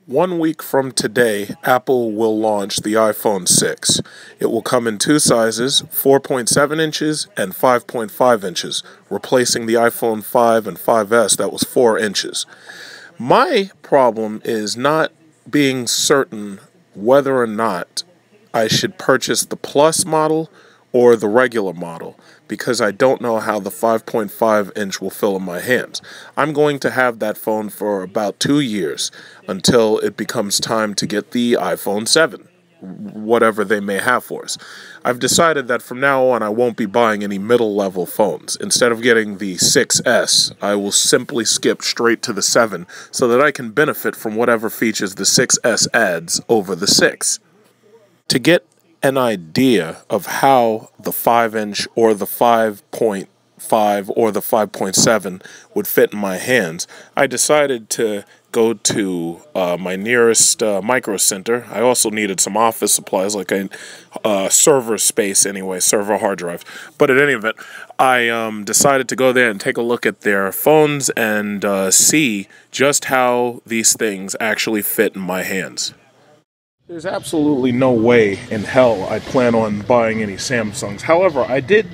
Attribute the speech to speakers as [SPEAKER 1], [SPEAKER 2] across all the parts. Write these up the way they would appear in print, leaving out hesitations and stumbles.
[SPEAKER 1] 1 week from today, Apple will launch the iPhone 6. It will come in two sizes, 4.7 inches and 5.5 inches, replacing the iPhone 5 and 5S that was 4 inches. My problem is not being certain whether or not I should purchase the Plus model or the regular model, because I don't know how the 5.5 inch will fill in my hands. I'm going to have that phone for about 2 years until it becomes time to get the iPhone 7, whatever they may have for us. I've decided that from now on I won't be buying any middle level phones. Instead of getting the 6S, I will simply skip straight to the 7 so that I can benefit from whatever features the 6S adds over the 6. To get an idea of how the 5-inch or the 5.5 or the 5.7 would fit in my hands, I decided to go to my nearest micro center. I also needed some office supplies, like a server space anyway, server hard drive. But at any event, I decided to go there and take a look at their phones and see just how these things actually fit in my hands. There's absolutely no way in hell I plan on buying any Samsungs. However, I did,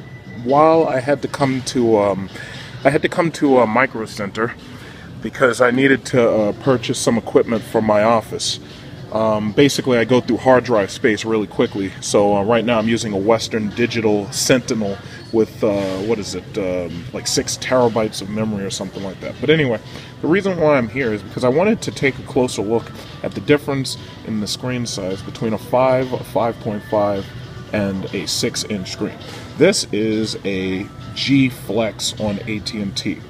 [SPEAKER 1] while I had to come to a micro center because I needed to purchase some equipment for my office. Basically, I go through hard drive space really quickly. So right now I'm using a Western Digital Sentinel with, like 6 terabytes of memory or something like that. But anyway, the reason why I'm here is because I wanted to take a closer look at the difference in the screen size between a 5.5, and a 6-inch screen. This is a G Flex on AT&T.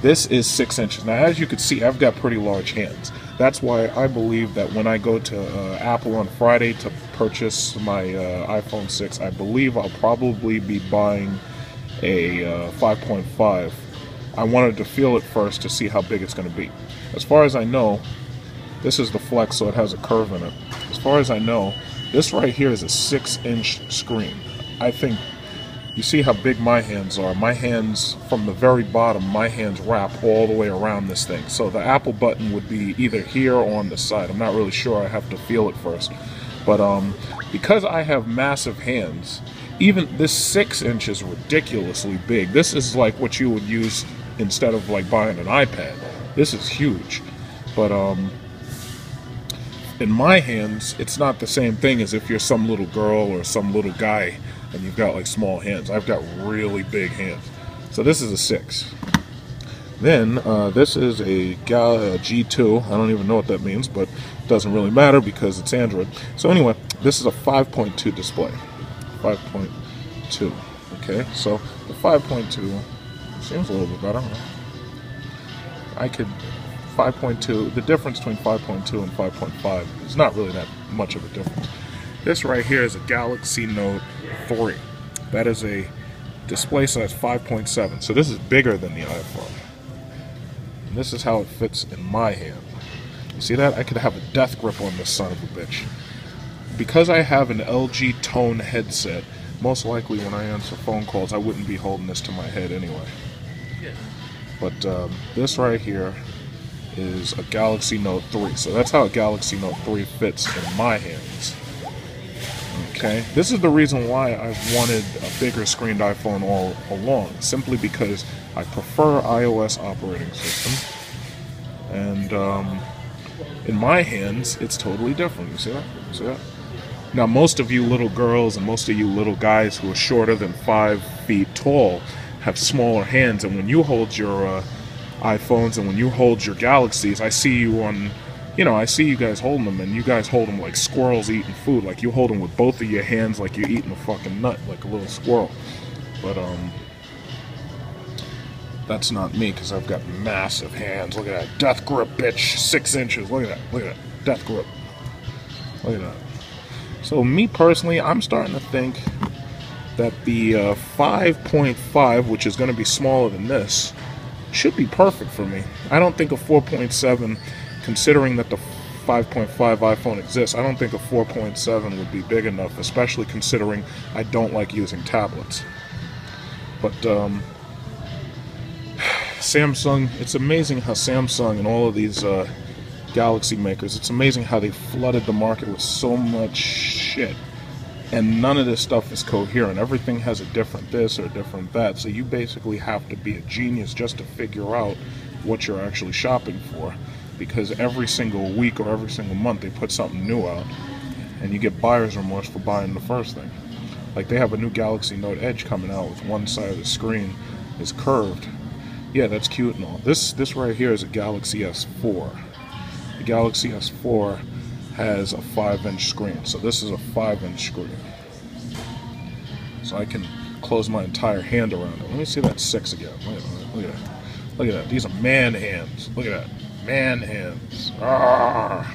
[SPEAKER 1] This is 6 inches. Now, as you can see, I've got pretty large hands. That's why I believe that when I go to Apple on Friday to purchase my iPhone 6, I believe I'll probably be buying a 5.5. I wanted to feel it first to see how big it's going to be. As far as I know, this is the Flex, so it has a curve in it. As far as I know, this right here is a 6-inch screen. I think, you see how big my hands are. My hands, from the very bottom, my hands wrap all the way around this thing. So the Apple button would be either here or on the side. I'm not really sure. I have to feel it first. But because I have massive hands, even this 6 inch is ridiculously big. This is like what you would use instead of like buying an iPad. This is huge. But in my hands, it's not the same thing as if you're some little girl or some little guy and you've got like small hands. I've got really big hands. So this is a 6. Then this is a G2. I don't even know what that means, but it doesn't really matter because it's Android. So anyway, this is a 5.2 display. 5.2. Okay, so the 5.2 seems a little bit better. I could 5.2. The difference between 5.2 and 5.5 is not really that much of a difference. This right here is a Galaxy Note 3. That is a display size 5.7. So this is bigger than the iPhone. And this is how it fits in my hand. You see that? I could have a death grip on this son of a bitch. Because I have an LG Tone headset, most likely when I answer phone calls, I wouldn't be holding this to my head anyway. But this right here is a Galaxy Note 3. So that's how a Galaxy Note 3 fits in my hands. Okay, this is the reason why I've wanted a bigger screened iPhone all along, simply because I prefer iOS operating system, and in my hands, it's totally different. You see that? See that? Now, most of you little girls and most of you little guys who are shorter than 5 feet tall have smaller hands, and when you hold your iPhones and when you hold your Galaxies, I see you on, I see you guys holding them, and you guys hold them like squirrels eating food. Like you hold them with both of your hands like you're eating a fucking nut, like a little squirrel. But that's not me, because I've got massive hands. Look at that. Death grip, bitch. 6 inches. Look at that. Look at that. Death grip. Look at that. So me personally, I'm starting to think that the 5.5, which is going to be smaller than this, should be perfect for me. I don't think a 4.7, considering that the 5.5 iPhone exists, I don't think a 4.7 would be big enough, especially considering I don't like using tablets. But Samsung, it's amazing how Samsung and all of these Galaxy makers. It's amazing how they flooded the market with so much shit. And none of this stuff is coherent. Everything has a different this or a different that. So you basically have to be a genius just to figure out what you're actually shopping for. Because every single week or every single month they put something new out. And you get buyer's remorse for buying the first thing. Like they have a new Galaxy Note Edge coming out with one side of the screen is curved. Yeah, that's cute and all. This right here is a Galaxy S4. The Galaxy S4 has a 5-inch screen, so this is a 5-inch screen. So I can close my entire hand around it. Let me see that 6 again. Look at that. Look at that. These are man hands. Look at that. Man hands. Arrgh.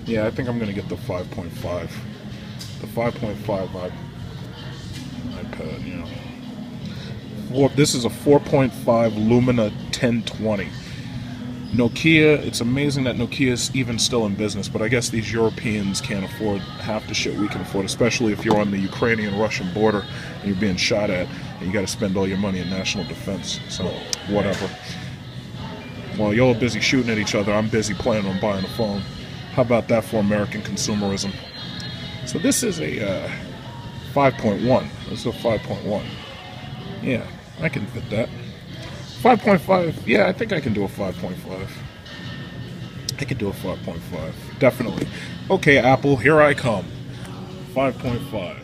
[SPEAKER 1] Yeah, I think I'm going to get the 5.5. The 5.5 iPad, you know. Well, this is a 4.5 Lumina 1020. Nokia, it's amazing that Nokia is even still in business, but I guess these Europeans can't afford half the shit we can afford, especially if you're on the Ukrainian-Russian border and you're being shot at and you got to spend all your money in national defense. So, whatever. While y'all are busy shooting at each other, I'm busy planning on buying a phone. How about that for American consumerism? So this is a 5.1. This is a 5.1. Yeah, I can fit that. 5.5, yeah, I think I can do a 5.5. I can do a 5.5, definitely. Okay, Apple, here I come. 5.5.